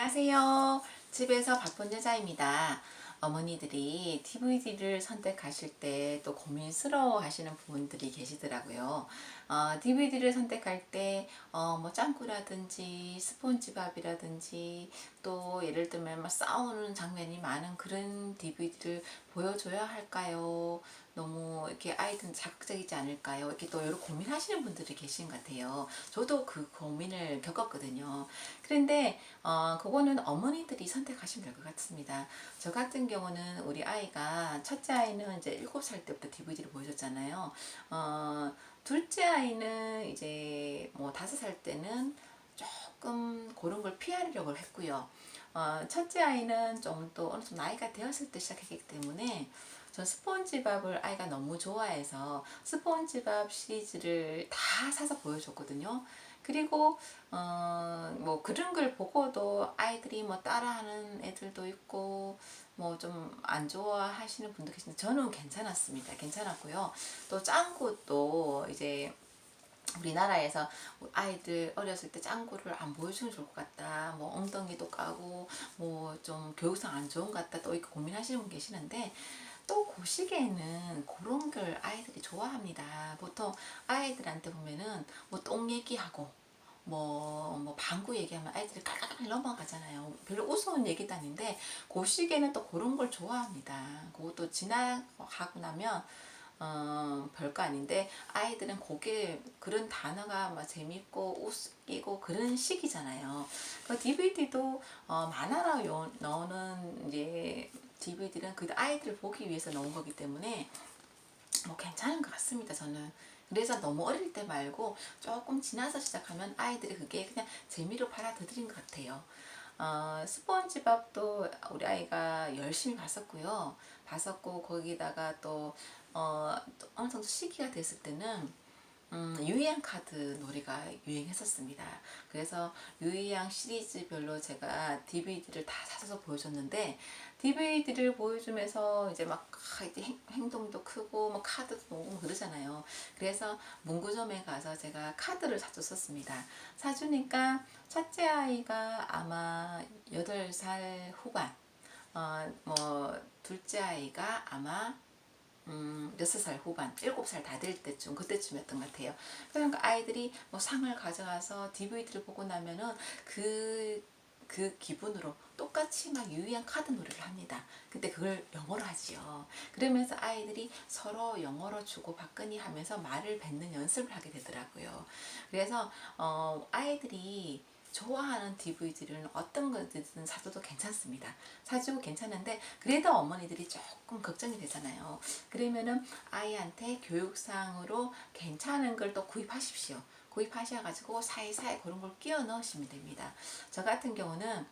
안녕하세요. 집에서 바쁜 여자입니다. 어머니들이 DVD를 선택하실 때 또 고민스러워 하시는 부분들이 계시더라고요. DVD를 선택할 때, 뭐, 짱구라든지, 스폰지밥이라든지, 또 예를 들면 막 싸우는 장면이 많은 그런 DVD를 보여줘야 할까요? 너무 이렇게 아이들은 자극적이지 않을까요? 이렇게 또 여러 고민하시는 분들이 계신 것 같아요. 저도 그 고민을 겪었거든요. 그런데 그거는 어머니들이 선택하시면 될 것 같습니다. 저 같은 경우는 우리 아이가 첫째 아이는 이제 7살 때부터 DVD를 보여줬잖아요. 둘째 아이는 이제 뭐 5살 때는 조금 그런 걸 피하려고 했고요. 첫째 아이는 좀 또 어느 정도 나이가 되었을 때 시작했기 때문에 전 스폰지밥을 아이가 너무 좋아해서 스폰지밥 시리즈를 다 사서 보여줬거든요. 그리고 뭐 그런 걸 보고도 아이들이 뭐 따라하는 애들도 있고 뭐 좀 안 좋아하시는 분도 계신데 저는 괜찮았습니다. 괜찮았고요. 또 짱구도 이제 우리나라에서 아이들 어렸을 때 짱구를 안 보여주면 좋을 것 같다. 뭐 엉덩이도 까고 뭐 좀 교육상 안 좋은 것 같다. 또 이렇게 고민하시는 분 계시는데 또 그 시기에는 그런 걸 아이들이 좋아합니다. 보통 아이들한테 보면은 뭐 똥 얘기하고 뭐 방구 얘기하면 아이들이 깔깔깔 넘어가잖아요. 별로 우스운 얘기도 아닌데 그 시기에는 또 그런 걸 좋아합니다. 그것도 지나가고 나면 별거 아닌데 아이들은 그게 그런 단어가 막 재밌고 웃기고 그런 시기잖아요. 그 DVD도 만화로 나오는 이제 DVD는 그 아이들 보기 위해서 나온 거기 때문에 뭐 괜찮은 것 같습니다. 저는. 그래서 너무 어릴 때 말고 조금 지나서 시작하면 아이들이 그게 그냥 재미로 받아들인 것 같아요. 스폰지밥도 우리 아이가 열심히 봤었고요. 봤었고 거기다가 또 어느 정도 시기가 됐을 때는 유희양 카드 놀이가 유행했었습니다. 그래서 유희양 시리즈별로 제가 DVD를 다 사서 보여줬는데 DVD를 보여주면서 이제 막 이제 행동도 크고 뭐 카드도 놓고 그러잖아요. 그래서 문구점에 가서 제가 카드를 사줬었습니다. 사주니까 첫째 아이가 아마 8살 후반, 뭐 둘째 아이가 아마 6살 후반, 7살 다 될 때쯤, 그때쯤이었던 것 같아요. 그러니까 아이들이 뭐 상을 가져가서 DVD를 보고 나면은 그 기분으로 똑같이 막 유희한 카드 놀이를 합니다. 근데 그걸 영어로 하지요. 그러면서 아이들이 서로 영어로 주고받거니 하면서 말을 뱉는 연습을 하게 되더라고요. 그래서 아이들이 좋아하는 DVD를 어떤 거든 사줘도 괜찮습니다. 사주고 괜찮은데 그래도 어머니들이 조금 걱정이 되잖아요. 그러면은 아이한테 교육상으로 괜찮은 걸 또 구입하십시오. 구입하셔가지고 사이사이 그런 걸 끼워 넣으시면 됩니다. 저 같은 경우는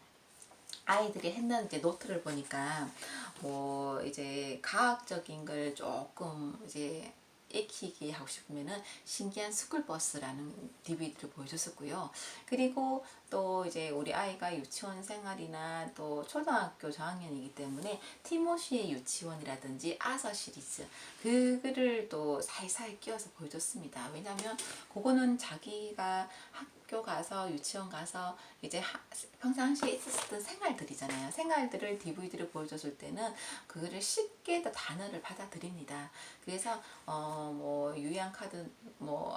아이들이 했는 이제 노트를 보니까 뭐 이제 과학적인 걸 조금 이제 익히게 하고 싶으면은 신기한 스쿨버스라는 DVD를 보여줬었고요. 그리고 또 이제 우리 아이가 유치원 생활이나 또 초등학교 저학년이기 때문에 티모시의 유치원이라든지 아서 시리즈 그거를 또 사이사이 끼워서 보여줬습니다. 왜냐면 그거는 자기가 학교 가서 유치원 가서 이제 평상시에 있었던 생활들이잖아요. 생활들을 DVD를 보여줬을 때는 그거를 쉽게 더 단어를 받아들입니다. 그래서 뭐 유희양 카드 뭐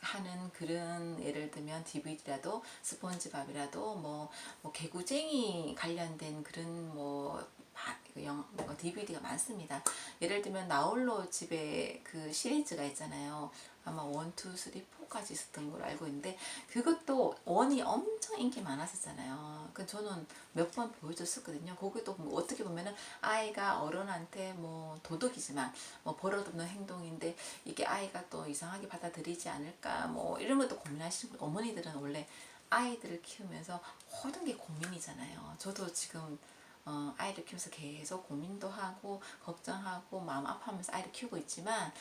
하는 그런 예를 들면 DVD라도 스폰지밥이라도 뭐 개구쟁이 관련된 그런 뭐 DVD가 많습니다. 예를 들면 나홀로 집에 그 시리즈가 있잖아요. 아마 1, 2, 3, 4까지 있었던 걸로 알고 있는데 그것도 원이 엄청 인기 많았었잖아요. 그 저는 몇 번 보여줬었거든요. 거기도 뭐 어떻게 보면은 아이가 어른한테 뭐 도덕이지만 뭐 버릇없는 행동인데 이게 아이가 또 이상하게 받아들이지 않을까 뭐 이런 것도 고민하시는 어머니들은 원래 아이들을 키우면서 모든 게 고민이잖아요. 저도 지금 아이를 키우면서 계속 고민도 하고 걱정하고 마음 아파하면서 아이를 키우고 있지만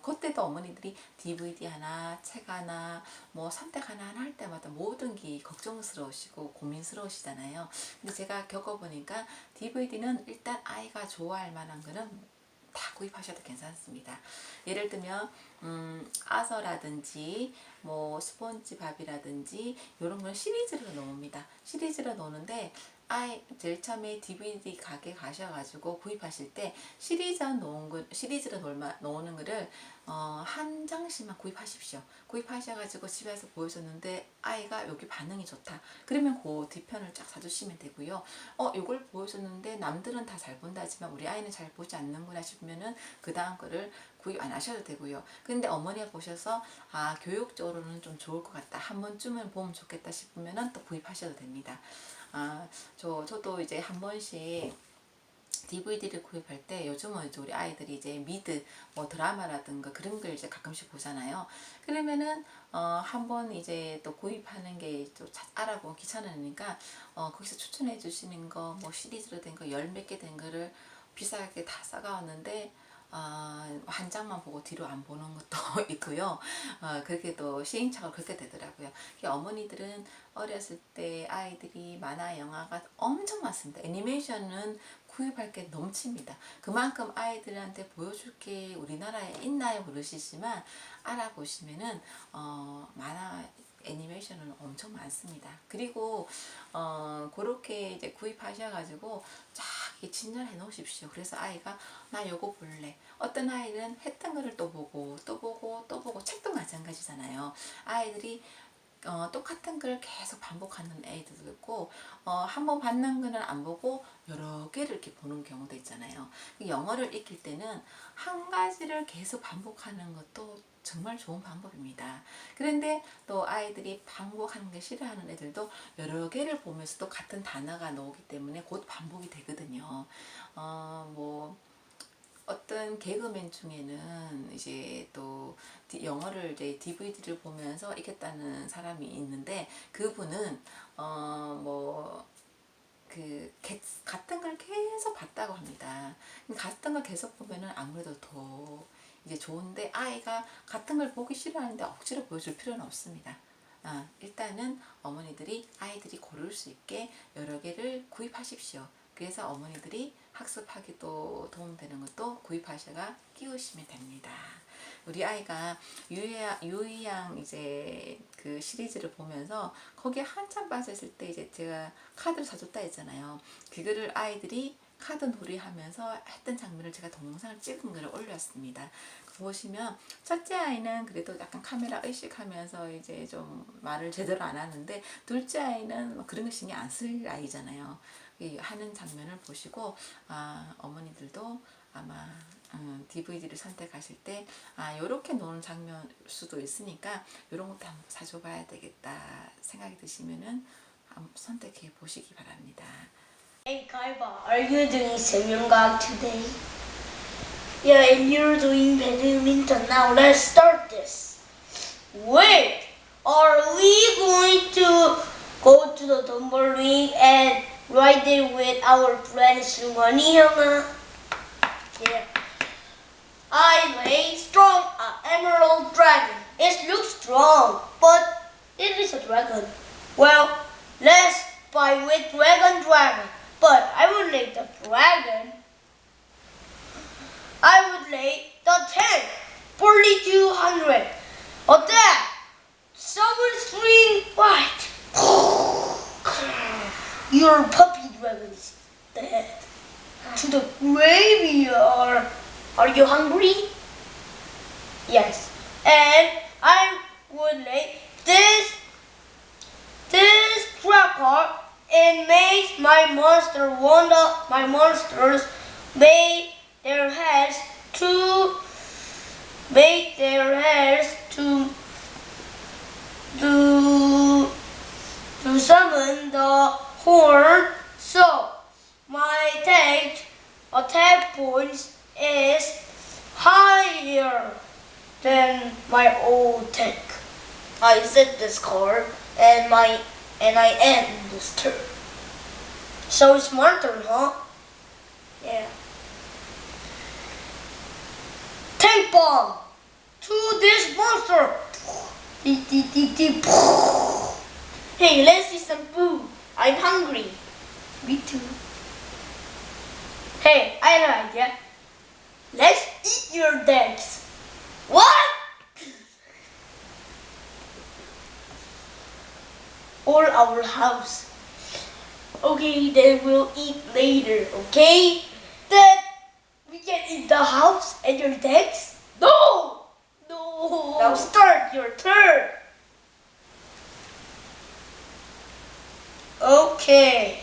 그때도 어머니들이 DVD 하나 책 하나 뭐 선택 하나 할 때마다 모든 게 걱정스러우시고 고민스러우시잖아요. 근데 제가 겪어보니까 DVD는 일단 아이가 좋아할 만한 거는 다 구입하셔도 괜찮습니다. 예를 들면 아서라든지 뭐 스폰지밥이라든지 이런 건 시리즈로 나옵니다. 시리즈로 나오는데 제일 처음에 DVD 가게 가셔가지고 구입하실 때 시리즈로 나오는 거를 한 장씩만 구입하십시오. 구입하셔가지고 집에서 보여줬는데 아이가 여기 반응이 좋다. 그러면 그 뒤편을 쫙 사주시면 되고요. 이걸 보여줬는데 남들은 다 잘 본다지만 우리 아이는 잘 보지 않는구나 싶으면은 그 다음 거를 구입 안 하셔도 되고요. 근데 어머니가 보셔서 교육적으로는 좀 좋을 것 같다. 한 번쯤은 보면 좋겠다 싶으면은 또 구입하셔도 됩니다. 저도 이제 한 번씩 DVD를 구입할 때 요즘은 이제 우리 아이들이 이제 미드 뭐 드라마라든가 그런 걸 이제 가끔씩 보잖아요. 그러면은 한번 이제 또 구입하는 게 또 알아보면 귀찮으니까 거기서 추천해 주시는 거 뭐 시리즈로 된 거 열 몇 개 된 거를 비싸게 다 싸가왔는데 한 장만 보고 뒤로 안 보는 것도 있고요. 그렇게 또 시행착오를 그렇게 되더라고요. 어머니들은 어렸을 때 아이들이 만화 영화가 엄청 많습니다. 애니메이션은 구입할 게 넘칩니다. 그만큼 아이들한테 보여줄 게 우리나라에 있나요 모르시지만 알아보시면은 만화 애니메이션은 엄청 많습니다. 그리고 그렇게 이제 구입하셔가지고 쫙 진열해 놓으십시오. 그래서 아이가 나 요거 볼래. 어떤 아이는 했던 거를 또 보고 또 보고 또 보고 책도 마찬가지잖아요. 아이들이 똑같은 걸 계속 반복하는 애들도 있고 한 번 봤는 거는 안 보고 여러 개를 이렇게 보는 경우도 있잖아요. 영어를 익힐 때는 한 가지를 계속 반복하는 것도 정말 좋은 방법입니다. 그런데 또 아이들이 반복하는 게 싫어하는 애들도 여러 개를 보면서 또 같은 단어가 나오기 때문에 곧 반복이 되거든요. 뭐 어떤 개그맨 중에는 이제 또 영어를 이제 DVD를 보면서 익혔다는 사람이 있는데 그분은 뭐 같은 걸 계속 봤다고 합니다. 같은 걸 계속 보면은 아무래도 더 이제 좋은데 아이가 같은 걸 보기 싫어하는데 억지로 보여줄 필요는 없습니다. 일단은 어머니들이 아이들이 고를 수 있게 여러 개를 구입하십시오. 그래서 어머니들이 학습하기도 도움되는 것도 구입하셔가 끼우시면 됩니다. 우리 아이가 유이양 이제 그 시리즈를 보면서 거기에 한참 빠졌을 때 이제 제가 카드를 사줬다 했잖아요. 그거를 아이들이 카드 놀이 하면서 했던 장면을 제가 동영상을 찍은 거를 올렸습니다. 보시면 첫째 아이는 그래도 약간 카메라 의식하면서 이제 좀 말을 제대로 안 하는데 둘째 아이는 그런 거 신경 안 쓸 아이잖아요. 하는 장면을 보시고 어머니들도 아마 DVD를 선택하실 때 요렇게 노는 장면일 수도 있으니까 요런 것도 한번 사줘봐야 되겠다 생각이 드시면은 한번 선택해 보시기 바랍니다. Hey Kaiba, are you doing Seongang today? Yeah, and you're doing badminton. Now let's start this. Wait, are we going to go to the dumbbell ring and ride it with our friend Sungani Hyunga? Yeah. I lay strong emerald dragon. It looks strong, but it is a dragon. Well, let's fight with dragon. But I would lay the dragon. I would lay the tank. 4200. Attack! Someone scream fight. Your puppy dragon is dead. To the graveyard. Are you hungry? Yes. And I would lay this tracker and make my monsters make their heads to to summon the horn. So my attack points is higher than my old tank. I set this card and I end this turn. So it's my turn, huh? Yeah. Tank bomb to this monster. Hey, let's see some food. I'm hungry. Me too. Hey, I have an idea. Let's eat your decks. What? Or our house. Okay, then we'll eat later, okay? Then we can eat the house and your decks? No! No! Now start your turn. Okay.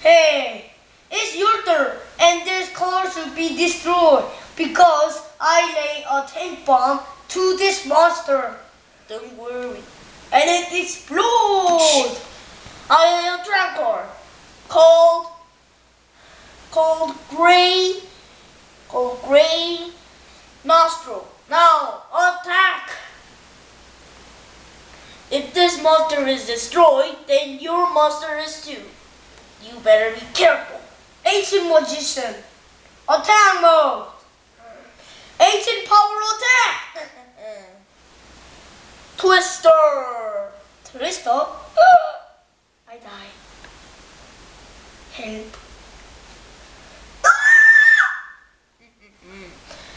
Hey, it's your turn, and this car should be destroyed because I lay a tank bomb to this monster. Don't worry. And it explodes. I am a tractor called Gray Nostril. Now attack. If this monster is destroyed, then your monster is too. You better be careful. Ancient Magician, attack mode. Ancient Power attack. Twister. I died. Help.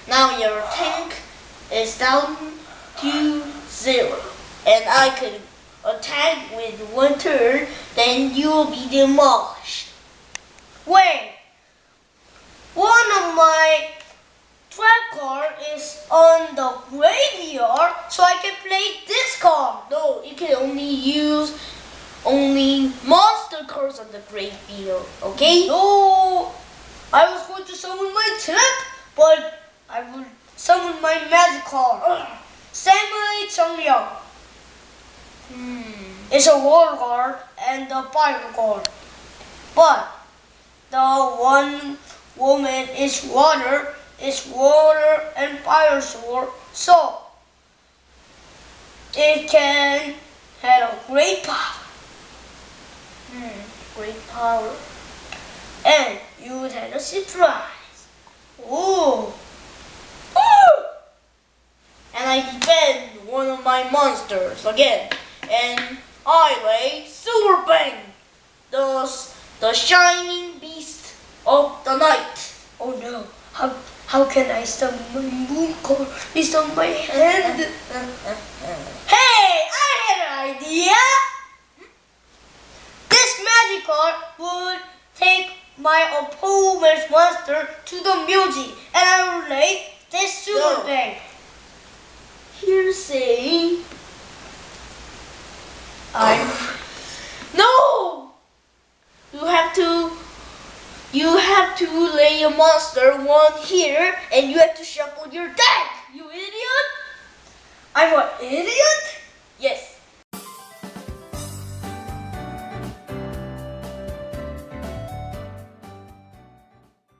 Now your tank is down to 0. And I could attack with 1 turn, then you will be demolished. Wait! One of my trap card is on the graveyard, so I can play this card. No, you can only use monster cards on the graveyard, okay? No! I was going to summon my trap, but I will summon my magic card. Samurai Changliang. It's a water card and a fire card. But the one woman is water and fire sword, so it can have a great power. Great power. And you would have a surprise. Ooh. Ooh. And I defend one of my monsters again. And I lay Silver Bang, the shining beast of the night. Oh no, how can I summon my moon card? It's on my hand. Hey, I had an idea. This magic card would take my opponent's monster to the music, and I will lay this Silver Bang. Hearsay. No! You have to lay a monster one here, and you have to shuffle your deck, you idiot! I'm an idiot? Yes.